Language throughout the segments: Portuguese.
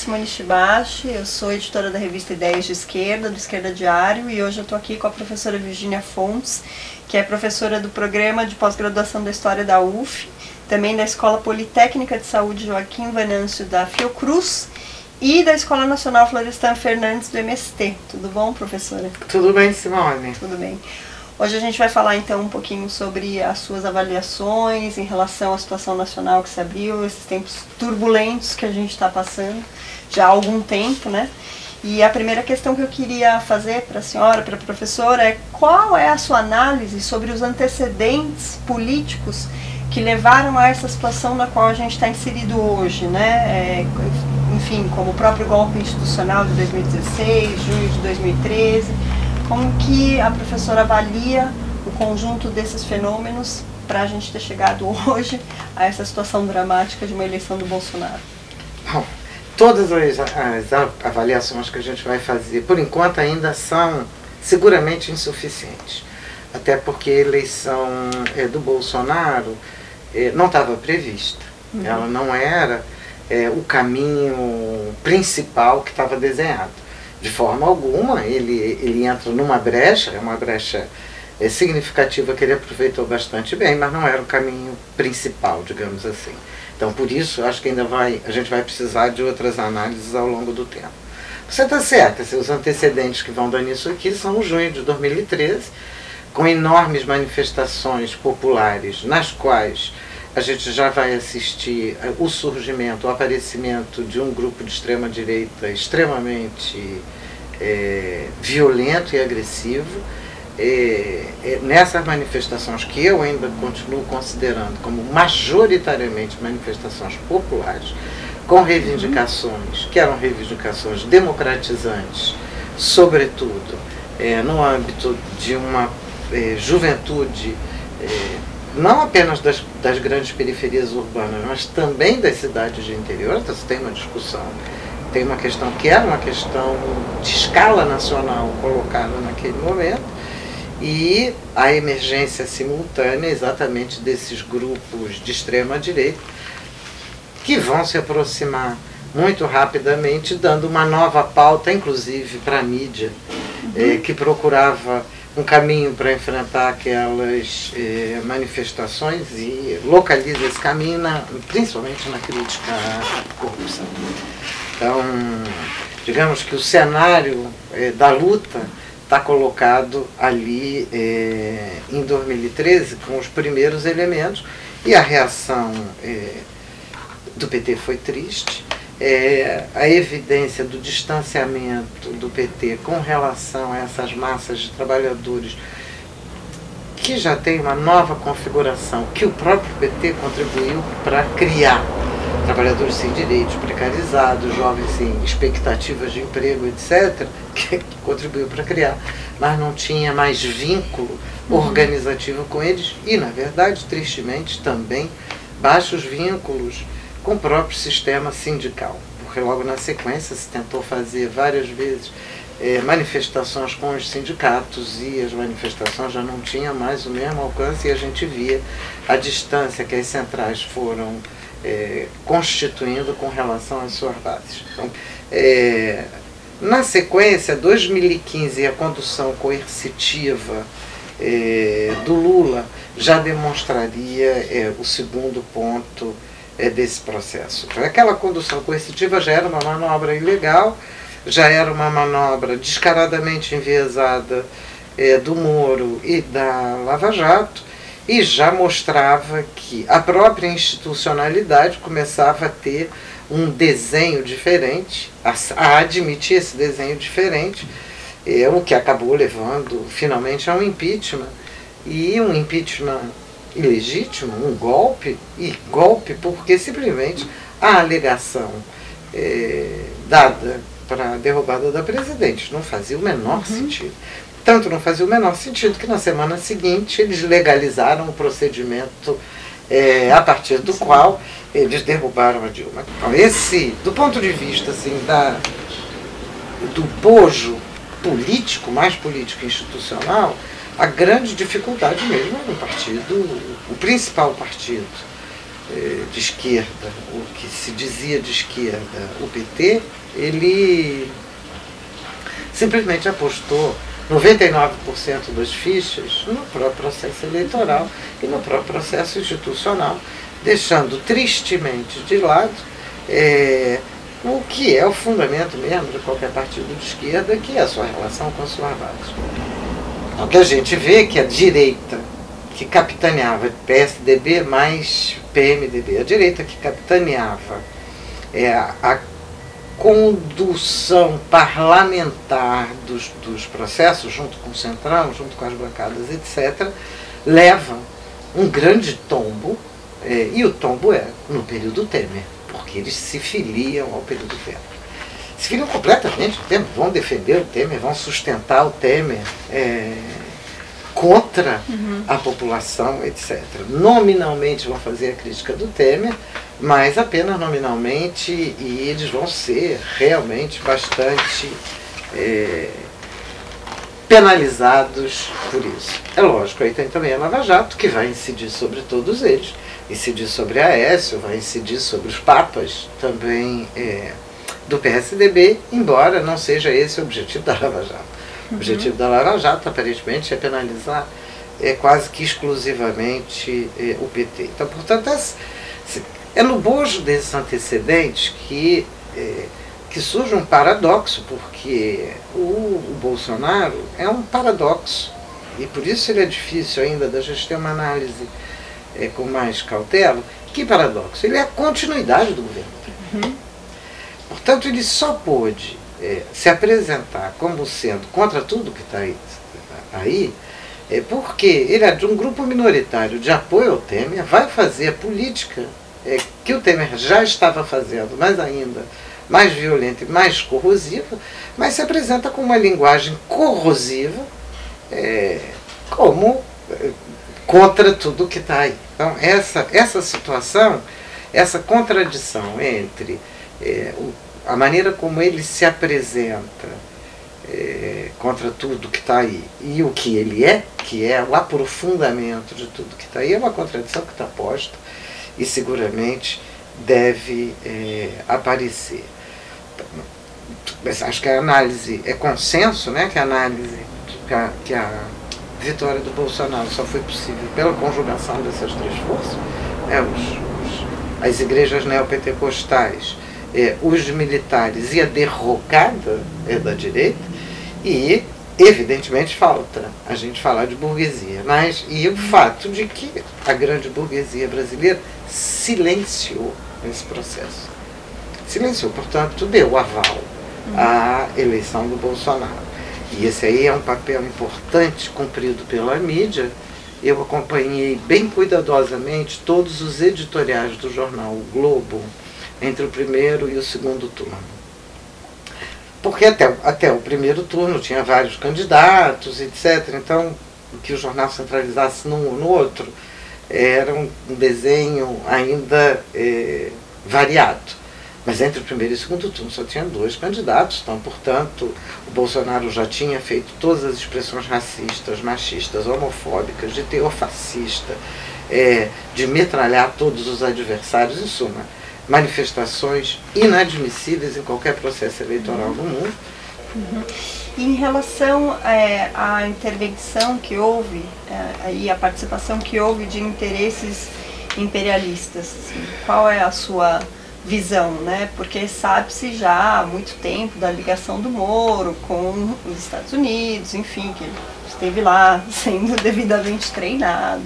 Simone Shibashi, eu sou editora da revista Ideias de Esquerda, do Esquerda Diário, e hoje eu estou aqui com a professora Virginia Fontes, que é professora do programa de pós-graduação da História da UF, também da Escola Politécnica de Saúde Joaquim Venâncio da Fiocruz e da Escola Nacional Florestan Fernandes do MST. Tudo bom, professora? Tudo bem, Simone? Tudo bem. Hoje a gente vai falar então um pouquinho sobre as suas avaliações em relação à situação nacional que se abriu, esses tempos turbulentos que a gente está passando já há algum tempo, né? E a primeira questão que eu queria fazer para a senhora, para a professora, é qual é a sua análise sobre os antecedentes políticos que levaram a essa situação na qual a gente está inserido hoje, né? Enfim, como o próprio golpe institucional de 2016, junho de 2013, como que a professora avalia o conjunto desses fenômenos para a gente ter chegado hoje a essa situação dramática de uma eleição do Bolsonaro? Bom, todas as avaliações que a gente vai fazer, por enquanto, ainda são seguramente insuficientes. Até porque a eleição do Bolsonaro não estava prevista. Ela não era o caminho principal que estava desenhado. De forma alguma, ele entra numa brecha, é uma brecha significativa que ele aproveitou bastante bem, mas não era o caminho principal, digamos assim. Então, por isso, acho que ainda a gente vai precisar de outras análises ao longo do tempo. Você está certa, os antecedentes que vão dar nisso aqui são o junho de 2013, com enormes manifestações populares, nas quais a gente já vai assistir o surgimento, o aparecimento de um grupo de extrema-direita extremamente violento e agressivo. Nessas manifestações que eu ainda continuo considerando como majoritariamente manifestações populares, com reivindicações que eram reivindicações democratizantes, sobretudo no âmbito de uma juventude não apenas das grandes periferias urbanas, mas também das cidades de interior. Então, tem uma discussão, tem uma questão que era uma questão de escala nacional colocada naquele momento, e a emergência simultânea exatamente desses grupos de extrema-direita que vão se aproximar muito rapidamente, dando uma nova pauta, inclusive para a mídia, que procurava um caminho para enfrentar aquelas manifestações e localiza esse caminho principalmente na crítica à corrupção. Então, digamos que o cenário da luta está colocado ali em 2013 com os primeiros elementos, e a reação do PT foi triste. A evidência do distanciamento do PT com relação a essas massas de trabalhadores que já tem uma nova configuração que o próprio PT contribuiu para criar. Trabalhadores sem direitos, precarizados, jovens sem expectativas de emprego, etc., que contribuiu para criar, mas não tinha mais vínculo organizativo com eles e, na verdade, tristemente, também baixos vínculos com o próprio sistema sindical, porque logo na sequência se tentou fazer várias vezes manifestações com os sindicatos, e as manifestações já não tinham mais o mesmo alcance, e a gente via a distância que as centrais foram constituindo com relação às suas bases. Então, na sequência, 2015, a condução coercitiva do Lula já demonstraria o segundo ponto desse processo. Aquela condução coercitiva já era uma manobra ilegal, já era uma manobra descaradamente enviesada do Moro e da Lava Jato, e já mostrava que a própria institucionalidade começava a ter um desenho diferente, a admitir esse desenho diferente, o que acabou levando finalmente a um impeachment, e um impeachment ilegítimo, um golpe, e golpe porque simplesmente a alegação dada para a derrubada da presidente não fazia o menor sentido. Tanto não fazia o menor sentido que na semana seguinte eles legalizaram o procedimento a partir do qual eles derrubaram a Dilma. Então, do ponto de vista assim, do bojo político, mais político institucional, a grande dificuldade mesmo no partido, o principal partido de esquerda, o que se dizia de esquerda, o PT, ele simplesmente apostou 99% das fichas no próprio processo eleitoral e no próprio processo institucional, deixando tristemente de lado o que é o fundamento mesmo de qualquer partido de esquerda, que é a sua relação com a sua base. Então, que a gente vê que a direita, que capitaneava PSDB mais PMDB, a direita que capitaneava a condução parlamentar dos processos, junto com o Centrão, junto com as bancadas, etc., leva um grande tombo, e o tombo é no período Temer, porque eles se filiam ao período Temer. Se filiam completamente ao Temer, vão defender o Temer, vão sustentar o Temer contra a população, etc. Nominalmente vão fazer a crítica do Temer, mas apenas nominalmente, e eles vão ser realmente bastante penalizados por isso. É lógico, aí tem também a Lava Jato, que vai incidir sobre todos eles, incidir sobre a Aécio, vai incidir sobre os papas também do PSDB, embora não seja esse o objetivo da Lava Jato. O objetivo da Lava Jato, aparentemente, é penalizar quase que exclusivamente o PT. Então, portanto, é no bojo desses antecedentes que surge um paradoxo, porque o Bolsonaro é um paradoxo, e por isso ele é difícil ainda da gente ter uma análise com mais cautela. Que paradoxo? Ele é a continuidade do governo. Portanto, ele só pôde se apresentar como sendo contra tudo que está aí, porque ele é de um grupo minoritário de apoio ao Temer, vai fazer a política que o Temer já estava fazendo, mas ainda mais violenta e mais corrosiva, mas se apresenta com uma linguagem corrosiva, como contra tudo que está aí. Então, essa situação, essa contradição entre a maneira como ele se apresenta contra tudo que está aí e o que ele é, que é o aprofundamento de tudo que está aí, é uma contradição que está posta e seguramente deve aparecer. Mas acho que a análise é consenso, né, que a análise que a vitória do Bolsonaro só foi possível pela conjugação dessas três forças, as igrejas neopentecostais, os militares e a derrocada da direita, e evidentemente falta a gente falar de burguesia, e o fato de que a grande burguesia brasileira silenciou esse processo. Silenciou, portanto, deu aval à eleição do Bolsonaro. E esse aí é um papel importante cumprido pela mídia. Eu acompanhei bem cuidadosamente todos os editoriais do jornal O Globo entre o primeiro e o segundo turno. Porque até o primeiro turno tinha vários candidatos, etc. Então, que o jornal centralizasse num ou no outro era um desenho ainda variado. Mas entre o primeiro e o segundo turno só tinha 2 candidatos, então, portanto, o Bolsonaro já tinha feito todas as expressões racistas, machistas, homofóbicas, de teor fascista, de metralhar todos os adversários, em suma, manifestações inadmissíveis em qualquer processo eleitoral do mundo. Em relação à intervenção que houve, e a participação que houve de interesses imperialistas, assim, qual é a sua visão, né? Porque sabe-se já há muito tempo da ligação do Moro com os Estados Unidos, enfim, que ele esteve lá sendo devidamente treinado.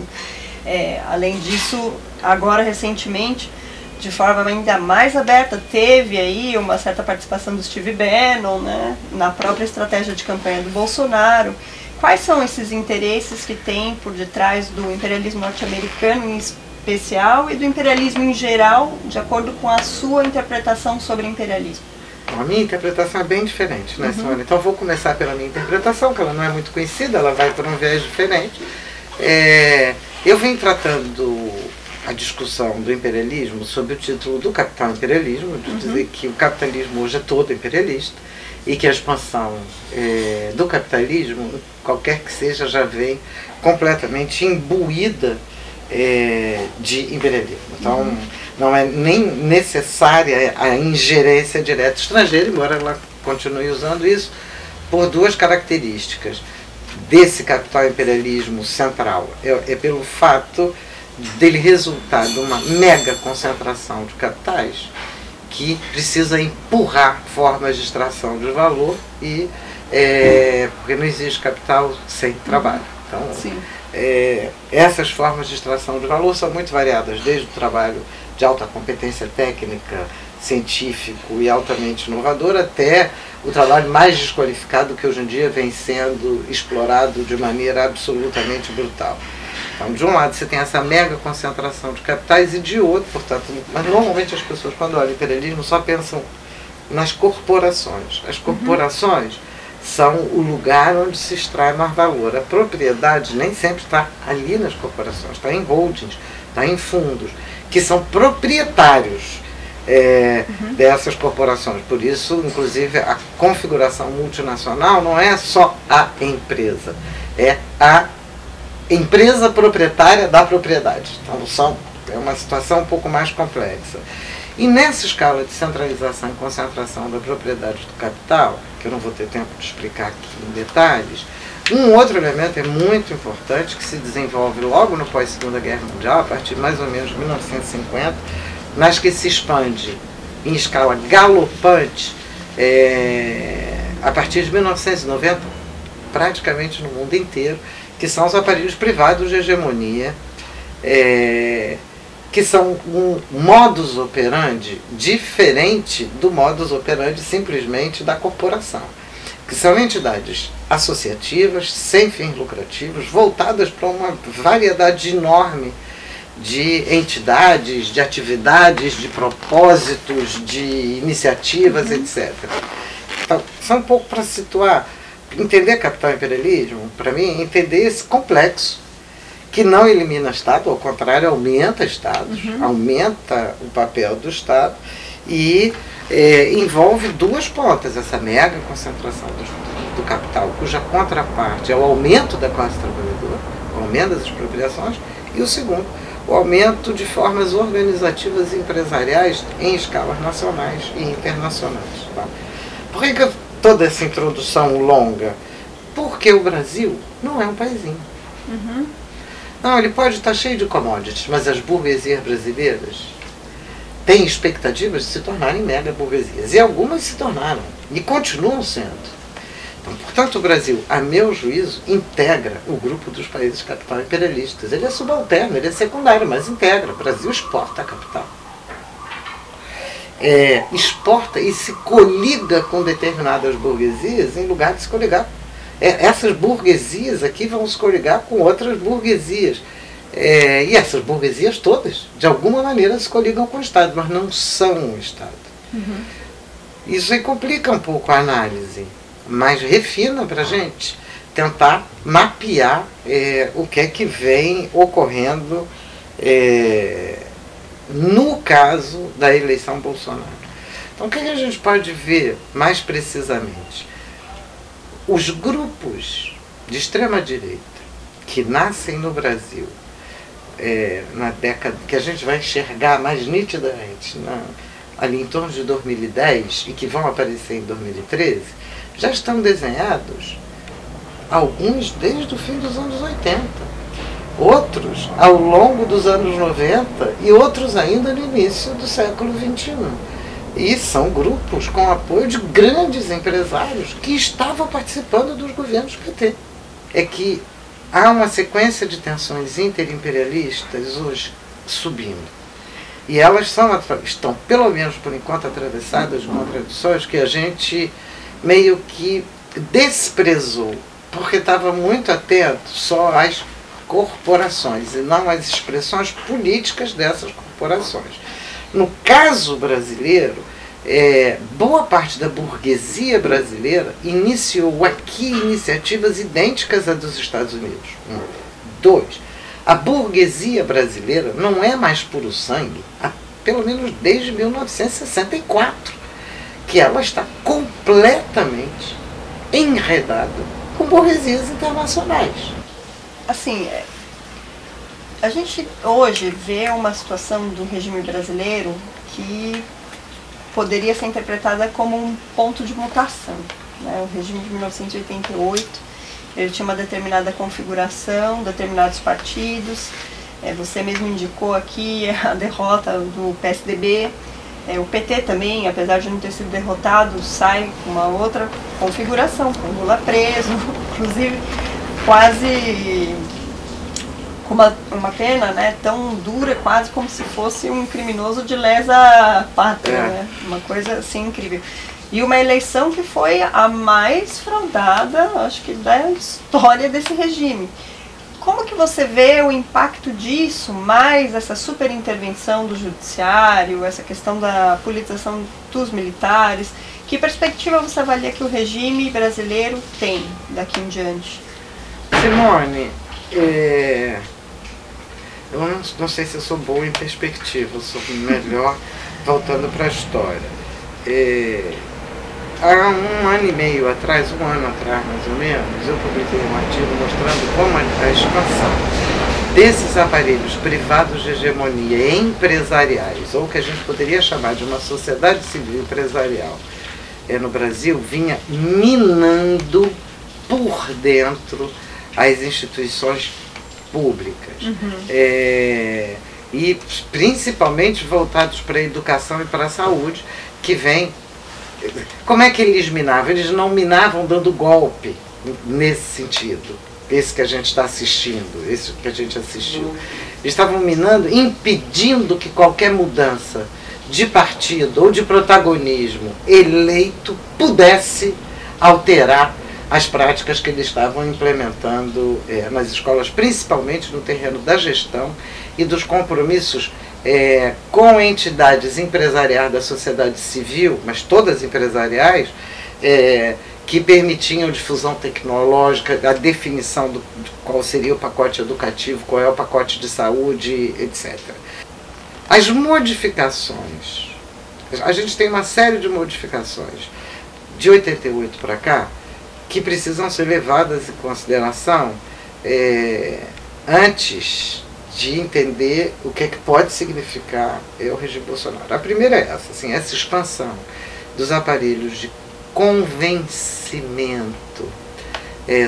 Além disso, agora recentemente, de forma ainda mais aberta, teve aí uma certa participação do Steve Bannon, né, na própria estratégia de campanha do Bolsonaro. Quais são esses interesses que tem por detrás do imperialismo norte-americano em especial e do imperialismo em geral, de acordo com a sua interpretação sobre imperialismo? A minha interpretação é bem diferente, né, Simone? Então vou começar pela minha interpretação, que ela não é muito conhecida, ela vai por um viés diferente. Eu venho tratando a discussão do imperialismo sob o título do capital imperialismo, de dizer que o capitalismo hoje é todo imperialista e que a expansão do capitalismo, qualquer que seja, já vem completamente imbuída de imperialismo. Então, não é nem necessária a ingerência direta estrangeira, embora ela continue usando isso, por duas características desse capital imperialismo central. É pelo fato dele resultar de uma mega concentração de capitais que precisa empurrar formas de extração de valor e porque não existe capital sem trabalho. Então, essas formas de extração de valor são muito variadas, desde o trabalho de alta competência técnica, científico e altamente inovador, até o trabalho mais desqualificado que hoje em dia vem sendo explorado de maneira absolutamente brutal. Então, de um lado você tem essa mega concentração de capitais e de outro, portanto, mas normalmente as pessoas quando olham o imperialismo só pensam nas corporações. As corporações são o lugar onde se extrai mais valor. A propriedade nem sempre está ali nas corporações, está em holdings, está em fundos, que são proprietários dessas corporações. Por isso, inclusive, a configuração multinacional não é só a empresa, é a empresa proprietária da propriedade. Então, é uma situação um pouco mais complexa. E nessa escala de centralização e concentração da propriedade do capital, que eu não vou ter tempo de explicar aqui em detalhes, um outro elemento é muito importante que se desenvolve logo no pós-Segunda Guerra Mundial, a partir de mais ou menos de 1950, mas que se expande em escala galopante a partir de 1990, praticamente no mundo inteiro, que são os aparelhos privados de hegemonia, que são um modus operandi diferente do modus operandi simplesmente da corporação, que são entidades associativas, sem fins lucrativos, voltadas para uma variedade enorme de entidades, de atividades, de propósitos, de iniciativas, etc. Então, só um pouco para situar, entender capital imperialismo, para mim, entender esse complexo, que não elimina Estado, ao contrário, aumenta Estados, aumenta o papel do Estado e envolve duas pontas, essa mega concentração do capital, cuja contraparte é o aumento da classe trabalhadora, o aumento das expropriações, e o segundo, o aumento de formas organizativas e empresariais em escalas nacionais e internacionais. Tá? Por que toda essa introdução longa? Porque o Brasil não é um paizinho. Não, ele pode estar cheio de commodities, mas as burguesias brasileiras têm expectativas de se tornarem mega burguesias. E algumas se tornaram, e continuam sendo. Então, portanto, o Brasil, a meu juízo, integra o grupo dos países capital imperialistas. Ele é subalterno, ele é secundário, mas integra. O Brasil exporta a capital. Exporta e se coliga com determinadas burguesias em lugar de se coligar. Essas burguesias aqui vão se coligar com outras burguesias. E essas burguesias todas, de alguma maneira, se coligam com o Estado, mas não são um Estado. Isso aí complica um pouco a análise, mas refina para a gente tentar mapear o que é que vem ocorrendo no caso da eleição Bolsonaro. Então, o que a gente pode ver mais precisamente? Os grupos de extrema-direita que nascem no Brasil na década que a gente vai enxergar mais nitidamente ali em torno de 2010 e que vão aparecer em 2013, já estão desenhados, alguns desde o fim dos anos 80, outros ao longo dos anos 90 e outros ainda no início do século XXI. E são grupos com apoio de grandes empresários que estavam participando dos governos PT. É que há uma sequência de tensões interimperialistas hoje subindo. E elas estão, pelo menos por enquanto, atravessadas de contradições que a gente meio que desprezou, porque estava muito atento só às corporações e não às expressões políticas dessas corporações. No caso brasileiro, boa parte da burguesia brasileira iniciou aqui iniciativas idênticas à dos Estados Unidos. 2. A burguesia brasileira não é mais puro sangue, pelo menos desde 1964, que ela está completamente enredada com burguesias internacionais. Assim, A gente hoje vê uma situação do regime brasileiro que poderia ser interpretada como um ponto de mutação, né? O regime de 1988, ele tinha uma determinada configuração, determinados partidos. Você mesmo indicou aqui a derrota do PSDB. O PT também, apesar de não ter sido derrotado, sai com uma outra configuração, com Lula preso, inclusive quase com uma pena, né, tão dura, quase como se fosse um criminoso de lesa pátria, né? Uma coisa assim incrível. E uma eleição que foi a mais fraudada, acho que, da história desse regime. Como que você vê o impacto disso, mais essa super intervenção do judiciário, essa questão da politização dos militares? Que perspectiva você avalia que o regime brasileiro tem daqui em diante? Simone, eu não sei se eu sou boa em perspectiva, eu sou melhor voltando para a história. Há um ano e meio atrás, um ano atrás mais ou menos, eu publiquei um artigo mostrando como a expansão desses aparelhos privados de hegemonia empresariais, ou que a gente poderia chamar de uma sociedade civil empresarial no Brasil, vinha minando por dentro as instituições públicas. E principalmente voltados para a educação e para a saúde, que vem. Como é que eles minavam? Eles não minavam dando golpe nesse sentido, esse que a gente está assistindo, esse que a gente assistiu. Eles estavam minando, impedindo que qualquer mudança de partido ou de protagonismo eleito pudesse alterar as práticas que eles estavam implementando nas escolas, principalmente no terreno da gestão e dos compromissos com entidades empresariais da sociedade civil, mas todas empresariais, que permitiam difusão tecnológica, a definição de qual seria o pacote educativo, qual é o pacote de saúde, etc. As modificações, a gente tem uma série de modificações de 88 para cá, que precisam ser levadas em consideração antes de entender o que é que pode significar o regime Bolsonaro. A primeira é essa, assim, essa expansão dos aparelhos de convencimento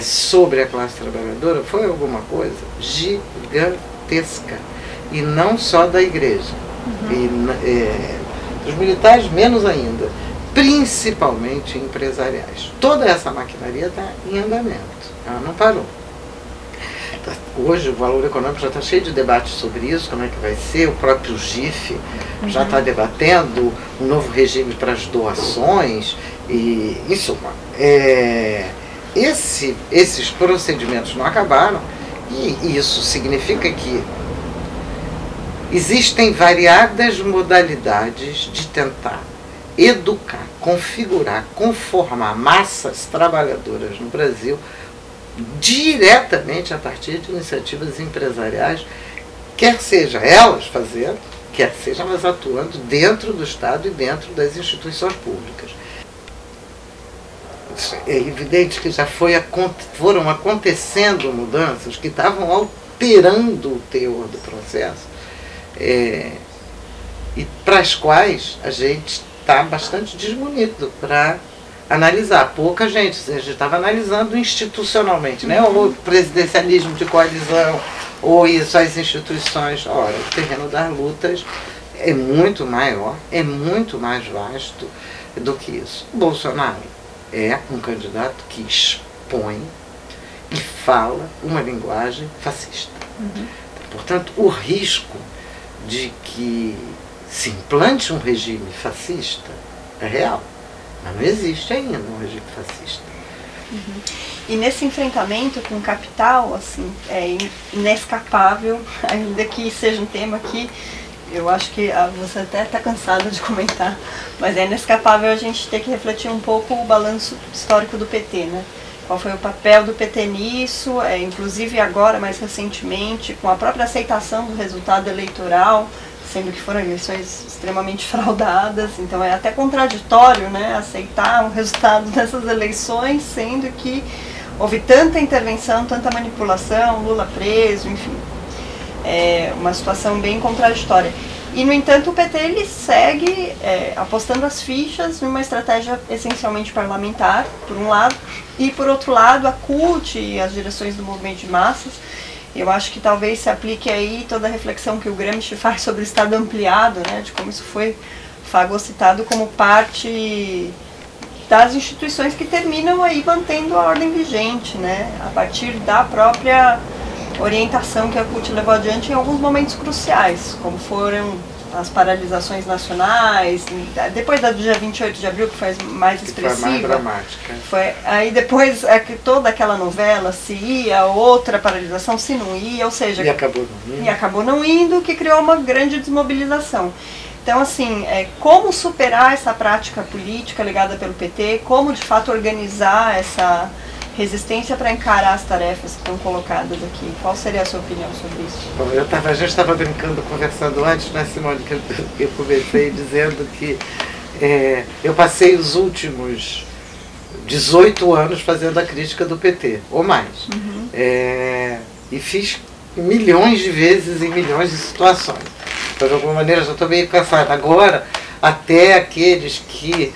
sobre a classe trabalhadora foi alguma coisa gigantesca, e não só da igreja, dos militares menos ainda, principalmente empresariais. Toda essa maquinaria está em andamento, ela não parou. Hoje o Valor Econômico já está cheio de debates sobre isso, como é que vai ser, o próprio GIF já está debatendo um novo regime para as doações, e, em suma, esses procedimentos não acabaram, e isso significa que existem variadas modalidades de tentar educar, configurar, conformar massas trabalhadoras no Brasil diretamente a partir de iniciativas empresariais, quer seja elas fazendo, quer seja elas atuando dentro do Estado e dentro das instituições públicas. É evidente que já foram acontecendo mudanças que estavam alterando o teor do processo, e para as quais a gente está bastante desmunido para analisar. Pouca gente, a gente estava analisando institucionalmente, né? Ou presidencialismo de coalizão, ou isso, as instituições. Ora, o terreno das lutas é muito maior, é muito mais vasto do que isso. O Bolsonaro é um candidato que expõe e fala uma linguagem fascista. Portanto, o risco de que se implante um regime fascista é real. Mas não existe ainda um regime fascista. E nesse enfrentamento com o capital, assim, é inescapável, ainda que seja um tema que eu acho que você até está cansada de comentar, mas é inescapável a gente ter que refletir um pouco o balanço histórico do PT, né? Qual foi o papel do PT nisso, inclusive agora, mais recentemente, com a própria aceitação do resultado eleitoral, sendo que foram eleições extremamente fraudadas, então é até contraditório, né, aceitar o resultado dessas eleições, sendo que houve tanta intervenção, tanta manipulação, Lula preso, enfim. É uma situação bem contraditória. E, no entanto, o PT ele segue apostando as fichas numa estratégia essencialmente parlamentar, por um lado, e, por outro lado, a CUT e as direções do movimento de massas. Eu acho que talvez se aplique aí toda a reflexão que o Gramsci faz sobre o Estado ampliado, né, de como isso foi fagocitado como parte das instituições que terminam aí mantendo a ordem vigente, né, a partir da própria orientação que a CUT levou adiante em alguns momentos cruciais, como foram as paralisações nacionais, depois da do dia 28 de abril, que foi mais expressiva. Foi mais dramática. Aí depois toda aquela novela, se ia, outra paralisação, se não ia, ou seja... E acabou não indo. E acabou não indo, que criou uma grande desmobilização. Então, assim, como superar essa prática política ligada pelo PT, como de fato organizar essa resistência para encarar as tarefas que estão colocadas aqui. Qual seria a sua opinião sobre isso? Bom, a gente estava brincando, conversando antes, né, Simone, que eu comecei dizendo que eu passei os últimos 18 anos fazendo a crítica do PT, ou mais. Uhum. E fiz milhões de vezes em milhões de situações. Então, de alguma maneira, já estou meio cansada. Agora, até aqueles que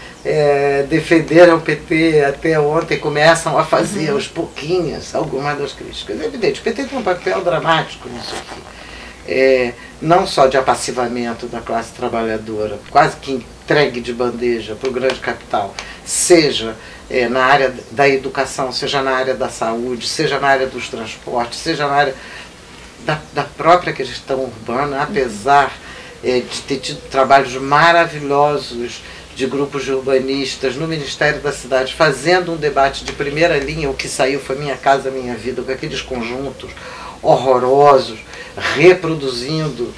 defenderam o PT até ontem começam a fazer aos pouquinhos algumas das críticas. É evidente, o PT tem um papel dramático nisso aqui. Não só de apassivamento da classe trabalhadora, quase que entregue de bandeja para o grande capital, seja na área da educação, seja na área da saúde, seja na área dos transportes, seja na área da própria questão urbana, apesar de ter tido trabalhos maravilhosos de grupos de urbanistas no Ministério da Cidade, fazendo um debate de primeira linha. O que saiu foi Minha Casa Minha Vida, com aqueles conjuntos horrorosos, reproduzindo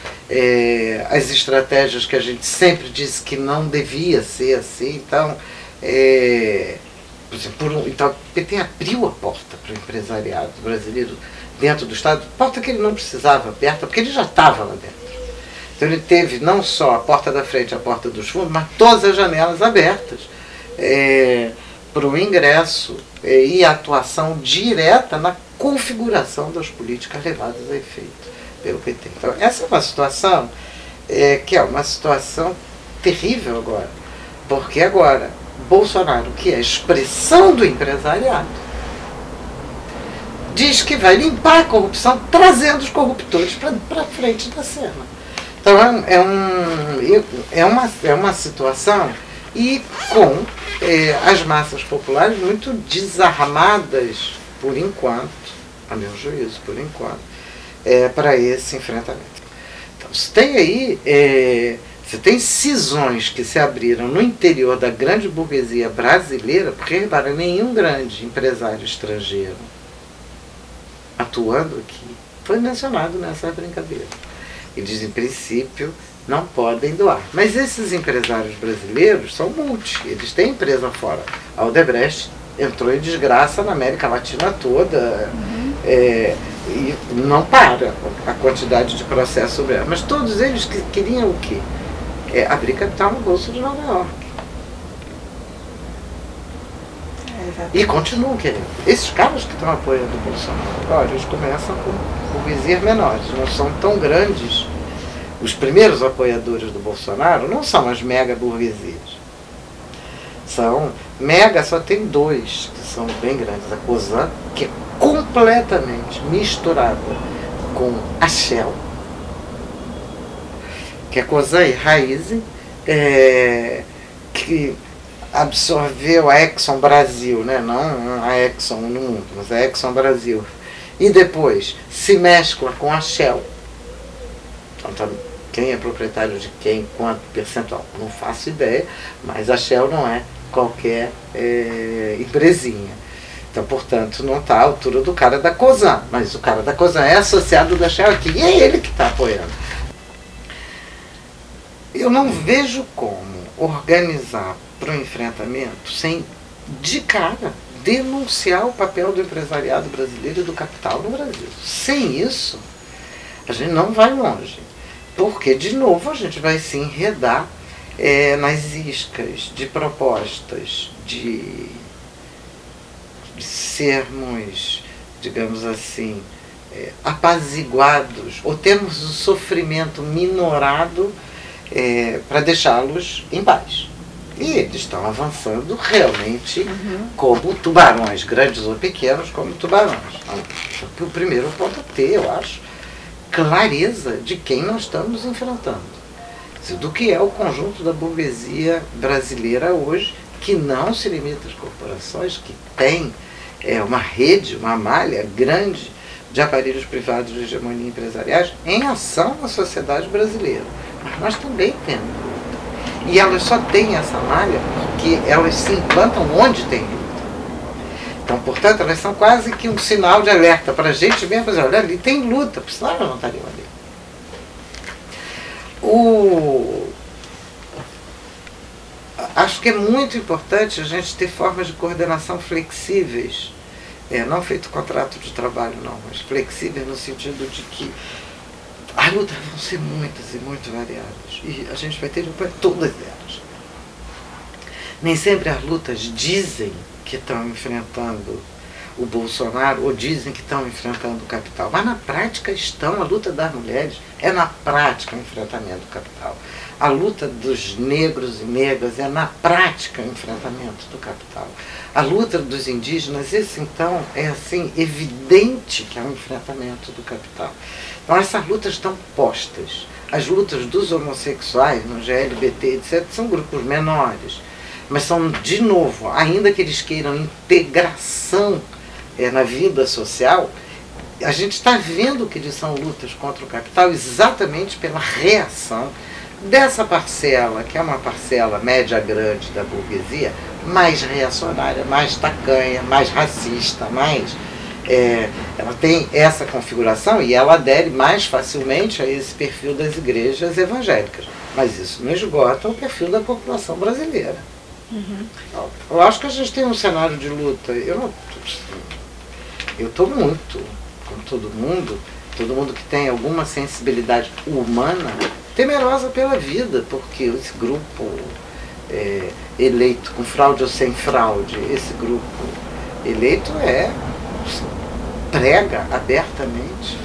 as estratégias que a gente sempre disse que não devia ser assim. Então, por exemplo, então o PT abriu a porta para o empresariado brasileiro dentro do Estado, porta que ele não precisava aberta, porque ele já estava lá dentro. Então ele teve não só a porta da frente e a porta dos fundos, mas todas as janelas abertas para o ingresso e a atuação direta na configuração das políticas levadas a efeito pelo PT. Então essa é uma situação que é uma situação terrível agora, porque agora Bolsonaro, que é a expressão do empresariado, diz que vai limpar a corrupção trazendo os corruptores para frente da cena. Então é uma situação, e com as massas populares muito desarmadas, por enquanto, a meu juízo, por enquanto, para esse enfrentamento. Então, você tem aí, você tem cisões que se abriram no interior da grande burguesia brasileira, porque, repara, nenhum grande empresário estrangeiro atuando aqui foi mencionado nessa brincadeira. Eles, em princípio, não podem doar. Mas esses empresários brasileiros são multi, eles têm empresa fora. A Odebrecht entrou em desgraça na América Latina toda, e não para a quantidade de processo sobre ela. Mas todos eles queriam o quê? Abrir capital no bolso de Nova York. E continuam querendo. Esses caras que estão apoiando o Bolsonaro, olha, eles começam com burguesias menores, não são tão grandes. Os primeiros apoiadores do Bolsonaro não são as mega burguesias. São mega, só tem dois que são bem grandes. A COSAN, que é completamente misturada com a Shell, que é COSAN e Raízen, que absorveu a Exxon Brasil, né? Não a Exxon no mundo, mas a Exxon Brasil. E depois se mescla com a Shell. Então, quem é proprietário de quem, quanto percentual? Não faço ideia, mas a Shell não é qualquer empresinha. Então, portanto, não está à altura do cara da COSAN, mas o cara da COSAN é associado da Shell aqui, e é ele que está apoiando. Eu não vejo como organizar para o enfrentamento sem, de cara, denunciar o papel do empresariado brasileiro e do capital no Brasil. Sem isso, a gente não vai longe, porque, de novo, a gente vai se enredar nas iscas de propostas de sermos, digamos assim, apaziguados, ou temos o sofrimento minorado para deixá-los em paz. E eles estão avançando realmente como tubarões, grandes ou pequenos, como tubarões. Então, o primeiro ponto é ter, eu acho, clareza de quem nós estamos enfrentando. Do que é o conjunto da burguesia brasileira hoje, que não se limita às corporações, que tem uma rede, uma malha grande de aparelhos privados de hegemonia empresariais em ação na sociedade brasileira. Mas nós também temos. E elas só têm essa malha porque elas se implantam onde tem luta. Então, portanto, elas são quase que um sinal de alerta para a gente mesmo. Olha, ali tem luta, porque senão elas não estariam ali. Acho que é muito importante a gente ter formas de coordenação flexíveis. Não feito contrato de trabalho, não, mas flexíveis no sentido de que as lutas vão ser muitas e muito variadas. E a gente vai ter luta em todas elas. Nem sempre as lutas dizem que estão enfrentando o Bolsonaro ou dizem que estão enfrentando o capital. Mas na prática estão. A luta das mulheres é na prática o enfrentamento do capital. A luta dos negros e negras é na prática o enfrentamento do capital. A luta dos indígenas, esse então é assim evidente que é um enfrentamento do capital. Então essas lutas estão postas. As lutas dos homossexuais, no GLBT, etc., são grupos menores. Mas são, de novo, ainda que eles queiram integração na vida social, a gente está vendo que eles são lutas contra o capital exatamente pela reação dessa parcela, que é uma parcela média grande da burguesia, mais reacionária, mais tacanha, mais racista, mais... ela tem essa configuração e ela adere mais facilmente a esse perfil das igrejas evangélicas. Mas isso não esgota o perfil da população brasileira. Eu acho que a gente tem um cenário de luta. Eu estou muito, como todo mundo que tem alguma sensibilidade humana, temerosa pela vida, porque esse grupo eleito com fraude ou sem fraude, esse grupo eleito prega abertamente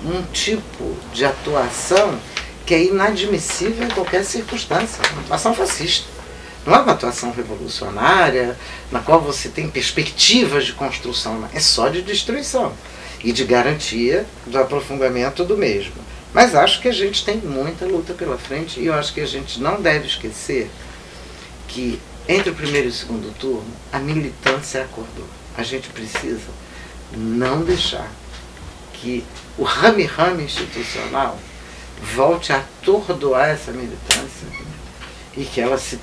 um tipo de atuação que é inadmissível em qualquer circunstância, uma atuação fascista. Não é uma atuação revolucionária, na qual você tem perspectivas de construção, é só de destruição e de garantia do aprofundamento do mesmo. Mas acho que a gente tem muita luta pela frente e eu acho que a gente não deve esquecer que entre o primeiro e o segundo turno a militância acordou. A gente precisa não deixar que o rame-rame institucional volte a atordoar essa militância e que ela se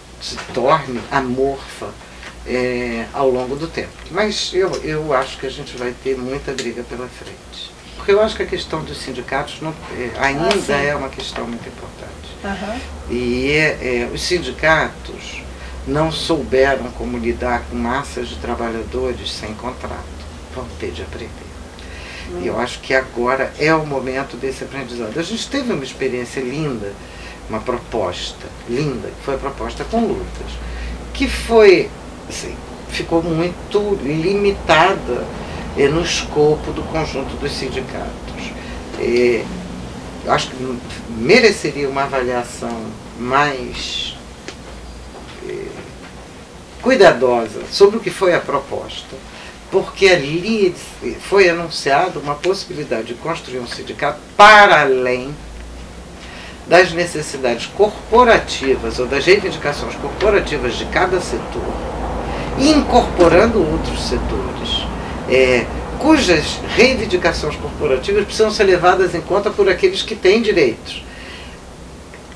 torne amorfa ao longo do tempo. Mas eu acho que a gente vai ter muita briga pela frente. Porque eu acho que a questão dos sindicatos ainda é uma questão muito importante. E os sindicatos não souberam como lidar com massas de trabalhadores sem contrato. Vão ter de aprender. E eu acho que agora é o momento desse aprendizado. A gente teve uma experiência linda, uma proposta linda, que foi a proposta com lutas, que foi, assim, ficou muito limitada no escopo do conjunto dos sindicatos. Eu acho que mereceria uma avaliação mais cuidadosa sobre o que foi a proposta, porque ali foi anunciada uma possibilidade de construir um sindicato para além das necessidades corporativas ou das reivindicações corporativas de cada setor, incorporando outros setores, cujas reivindicações corporativas precisam ser levadas em conta por aqueles que têm direitos.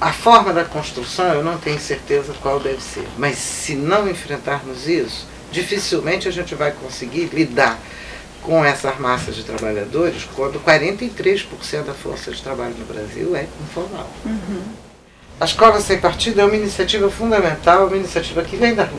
A forma da construção eu não tenho certeza qual deve ser, mas se não enfrentarmos isso, dificilmente a gente vai conseguir lidar com essas massas de trabalhadores quando 43% da força de trabalho no Brasil é informal. A Escola Sem Partido é uma iniciativa fundamental, uma iniciativa que vem das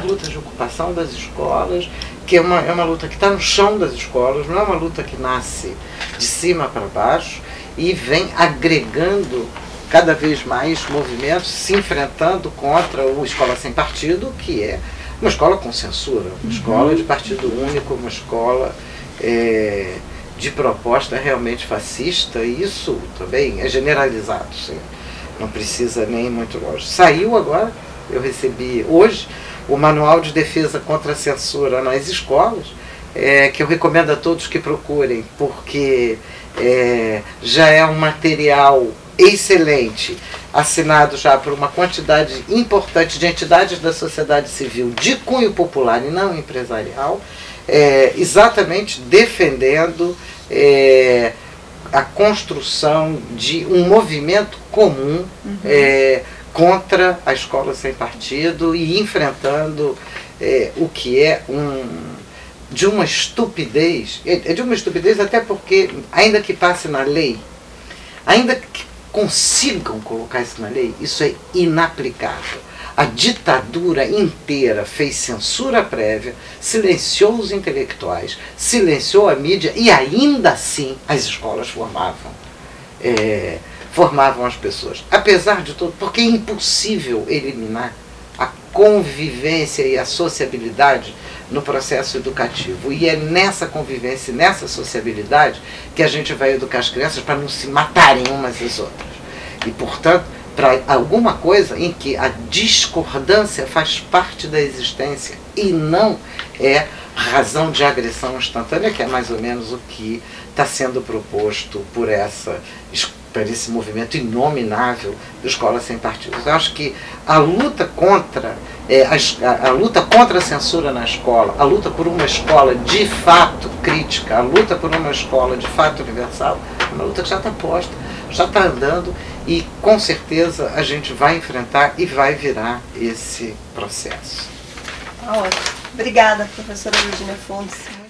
lutas de ocupação das escolas, que é uma luta que está no chão das escolas, não é uma luta que nasce de cima para baixo e vem agregando cada vez mais movimentos, se enfrentando contra o Escola Sem Partido, que é uma escola com censura, uma escola de partido único, uma escola de proposta realmente fascista, e isso também é generalizado, sim. Não precisa nem ir muito longe. Saiu agora, eu recebi hoje, o Manual de Defesa contra a Censura nas Escolas, que eu recomendo a todos que procurem, porque já é um material excelente, assinado já por uma quantidade importante de entidades da sociedade civil de cunho popular e não empresarial, exatamente defendendo a construção de um movimento comum contra a escola sem partido e enfrentando o que é de uma estupidez, de uma estupidez até porque, ainda que passe na lei, ainda que consigam colocar isso na lei, isso é inaplicável. A ditadura inteira fez censura prévia, silenciou os intelectuais, silenciou a mídia e ainda assim as escolas formavam as pessoas. Apesar de tudo, porque é impossível eliminar a convivência e a sociabilidade no processo educativo. E é nessa convivência e nessa sociabilidade que a gente vai educar as crianças para não se matarem umas às outras. E, portanto, para alguma coisa em que a discordância faz parte da existência e não é razão de agressão instantânea, que é mais ou menos o que está sendo proposto por esse movimento inominável de escola sem partidos. Eu acho que a luta contra a censura na escola, a luta por uma escola de fato crítica, a luta por uma escola de fato universal, é uma luta que já está posta, já está andando, e com certeza a gente vai enfrentar e vai virar esse processo. Ótimo. Obrigada, professora Virginia Fontes.